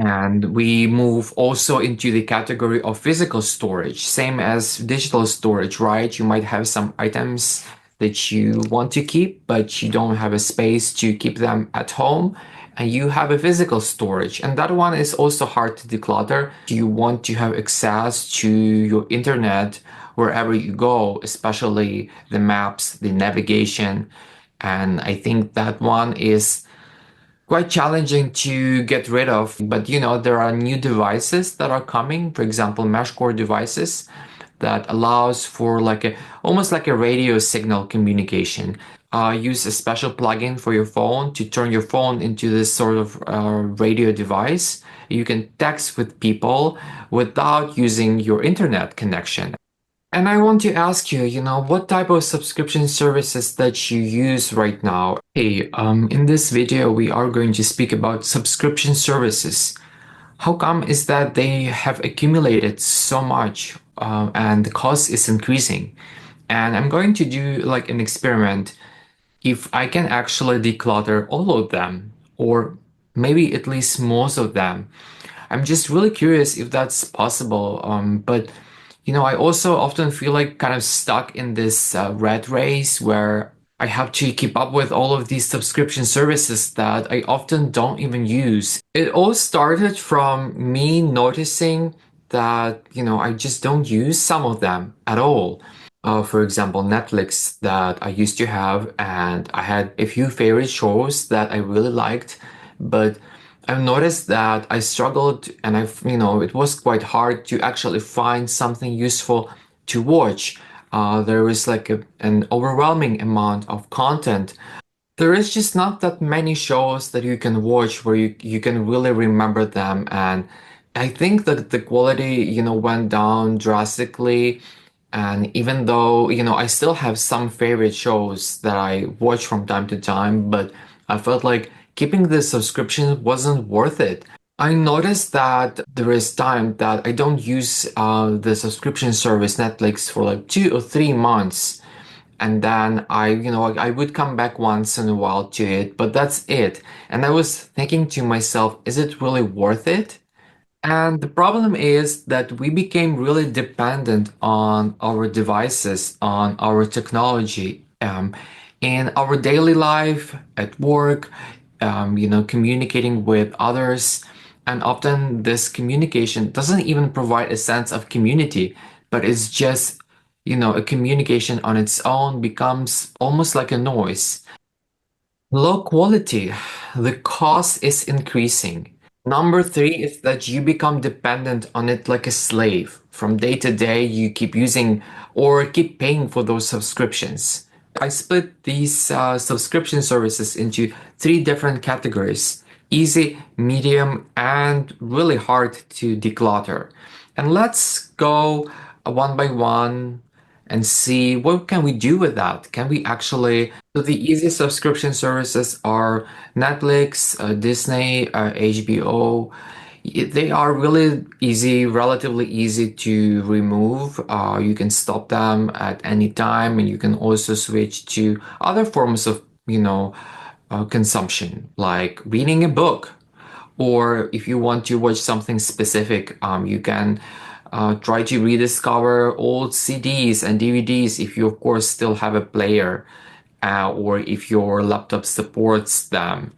And we move also into the category of physical storage, same as digital storage, right? You might have some items that you want to keep, but you don't have a space to keep them at home. And you have a physical storage. And that one is also hard to declutter. You want to have access to your internet wherever you go, especially the maps, the navigation. And I think that one is quite challenging to get rid of. But there are new devices that are coming, for example, mesh core devices that allows for like a almost like a radio signal communication. Use a special plugin for your phone to turn your phone into this sort of radio device. You can text with people without using your internet connection. And I want to ask you, what type of subscription services that you use right now? Hey, in this video, we are going to speak about subscription services. How come is that they have accumulated so much, and the cost is increasing? And I'm going to do like an experiment if I can actually declutter all of them, or maybe at least most of them. I'm just really curious if that's possible. But I also often feel like kind of stuck in this rat race where I have to keep up with all of these subscription services that I often don't even use. It all started from me noticing that, I just don't use some of them at all. For example, Netflix that I used to have, and I had a few favorite shows that I really liked, but I've noticed that I struggled and it was quite hard to actually find something useful to watch. There is like an overwhelming amount of content. There is just not that many shows that you can watch where you can really remember them. And I think that the quality, went down drastically. And even though, I still have some favorite shows that I watch from time to time, but I felt like keeping the subscription wasn't worth it. I noticed that there is time that I don't use the subscription service Netflix for like 2 or 3 months. And then I would come back once in a while to it, but that's it. And I was thinking to myself, is it really worth it? And the problem is that we became really dependent on our devices, on our technology, in our daily life, at work, communicating with others. And often this communication doesn't even provide a sense of community, but it's just, a communication on its own becomes almost like a noise. Low quality, the cost is increasing. Number three is that you become dependent on it like a slave. From day to day, you keep using or keep paying for those subscriptions. I split these subscription services into three different categories: easy, medium, and really hard to declutter. And let's go one by one and see what can we do with that. Can we actually so the easy subscription services are Netflix, Disney, HBO. They are really easy, relatively easy to remove. You can stop them at any time, and you can also switch to other forms of, consumption, like reading a book. Or if you want to watch something specific, you can try to rediscover old CDs and DVDs if you, of course, still have a player or if your laptop supports them.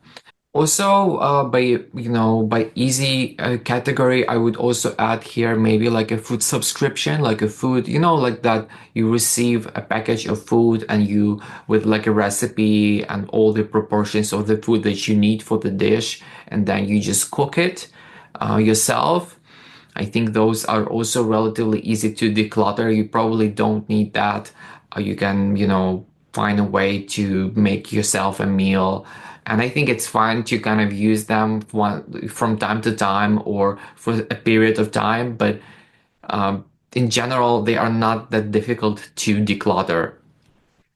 Also, by easy category, I would also add here maybe like a food subscription, like a food, like that you receive a package of food and you with like a recipe and all the proportions of the food that you need for the dish, and then you just cook it yourself. I think those are also relatively easy to declutter. You probably don't need that. You can, find a way to make yourself a meal. And I think it's fine to kind of use them from time to time or for a period of time. But in general, they are not that difficult to declutter.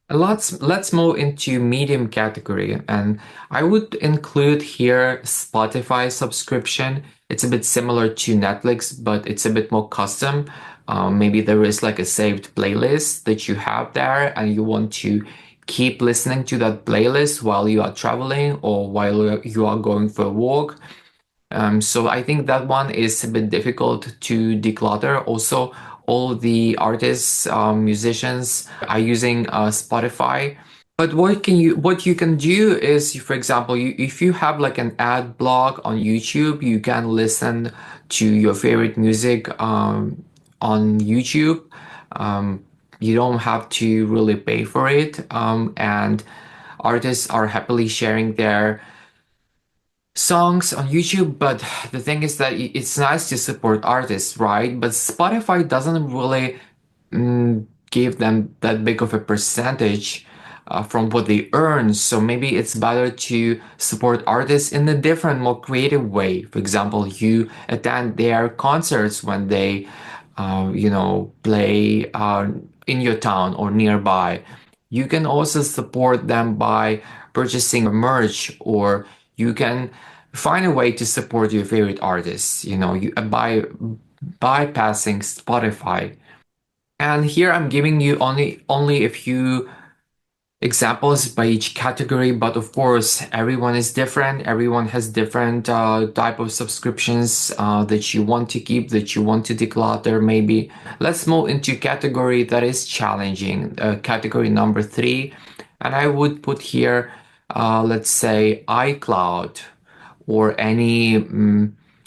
Let's move into medium category, and I would include here Spotify subscription. It's a bit similar to Netflix, but it's a bit more custom. Maybe there is like a saved playlist that you have there, and you want to keep listening to that playlist while you are traveling or while you are going for a walk. So I think that one is a bit difficult to declutter. Also, all the artists, musicians are using Spotify. But what you can do is, for example, if you have like an ad block on YouTube, you can listen to your favorite music on YouTube. Um, you don't have to really pay for it, and artists are happily sharing their songs on YouTube, but the thing is that it's nice to support artists, right? But Spotify doesn't really give them that big of a percentage from what they earn. So maybe it's better to support artists in a different, more creative way. For example, you attend their concerts when they, play in your town or nearby. You can also support them by purchasing merch, or you can find a way to support your favorite artists, by bypassing Spotify. And here I'm giving you only a few examples by each category, but of course everyone is different. Everyone has different type of subscriptions that you want to keep, that you want to declutter. Maybe let's move into category that is challenging, category number 3, and I would put here, let's say iCloud, or any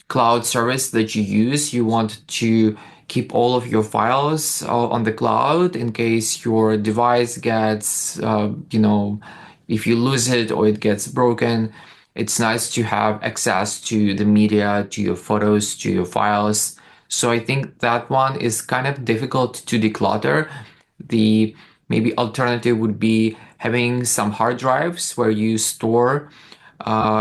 cloud service that you use. You want to keep all of your files on the cloud in case your device gets, if you lose it or it gets broken. It's nice to have access to the media, to your photos, to your files. So I think that one is kind of difficult to declutter. The maybe alternative would be having some hard drives where you store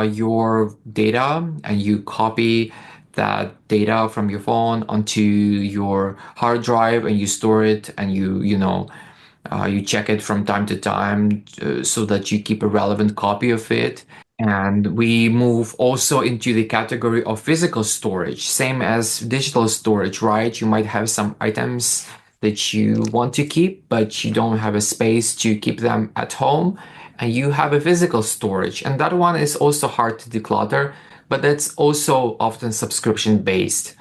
your data, and you copy that data from your phone onto your hard drive, and you store it, and you check it from time to time so that you keep a relevant copy of it. And we move also into the category of physical storage, same as digital storage, right? You might have some items that you want to keep, but you don't have a space to keep them at home, and you have a physical storage. And that one is also hard to declutter, but that's also often subscription based.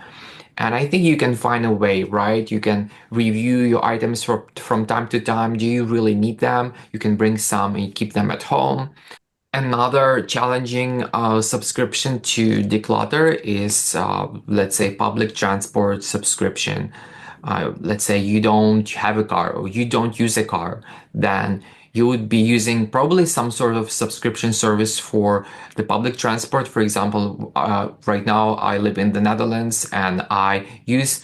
And I think you can find a way, right? You can review your items from time to time. Do you really need them? You can bring some and keep them at home. Another challenging subscription to declutter is, let's say, public transport subscription. Let's say you don't have a car or you don't use a car, then you would be using probably some sort of subscription service for the public transport. For example, right now I live in the Netherlands, and I use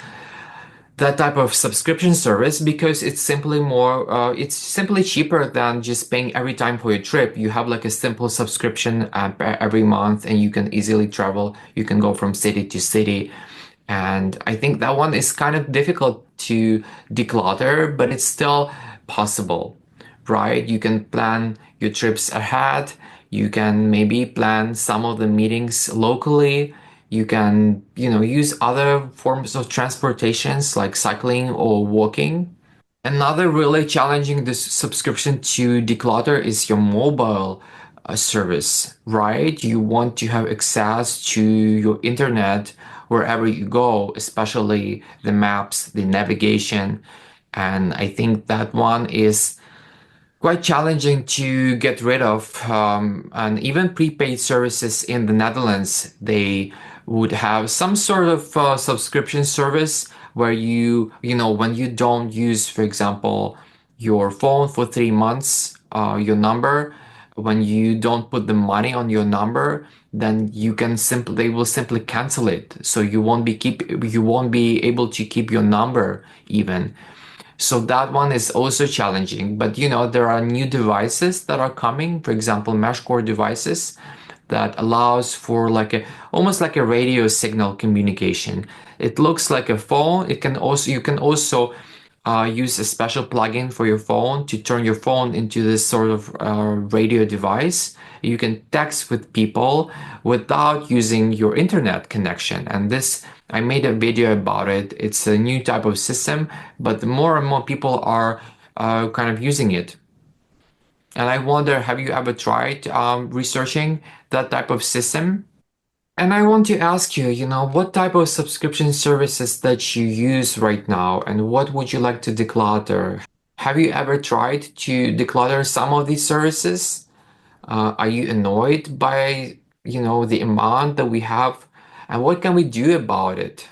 that type of subscription service because it's simply cheaper than just paying every time for your trip. You have like a simple subscription every month, and you can easily travel. You can go from city to city. And I think that one is kind of difficult to declutter, but it's still possible, right? You can plan your trips ahead. You can maybe plan some of the meetings locally. You can, use other forms of transportations like cycling or walking. Another really challenging this subscription to declutter is your mobile service, right? You want to have access to your internet wherever you go, especially the maps, the navigation. And I think that one is quite challenging to get rid of. And even prepaid services in the Netherlands, they would have some sort of subscription service where when you don't use, for example, your phone for 3 months, your number, when you don't put the money on your number, then they will simply cancel it. So you won't be able to keep your number even. So that one is also challenging. But there are new devices that are coming, for example, mesh core devices that allows for almost like a radio signal communication. It looks like a phone. You can also use a special plugin for your phone to turn your phone into this sort of radio device. You can text with people without using your internet connection. And this, I made a video about it. It's a new type of system, but more and more people are kind of using it. And I wonder, have you ever tried researching that type of system? And I want to ask you, what type of subscription services that you use right now, and what would you like to declutter? Have you ever tried to declutter some of these services? Are you annoyed by, the amount that we have, and what can we do about it?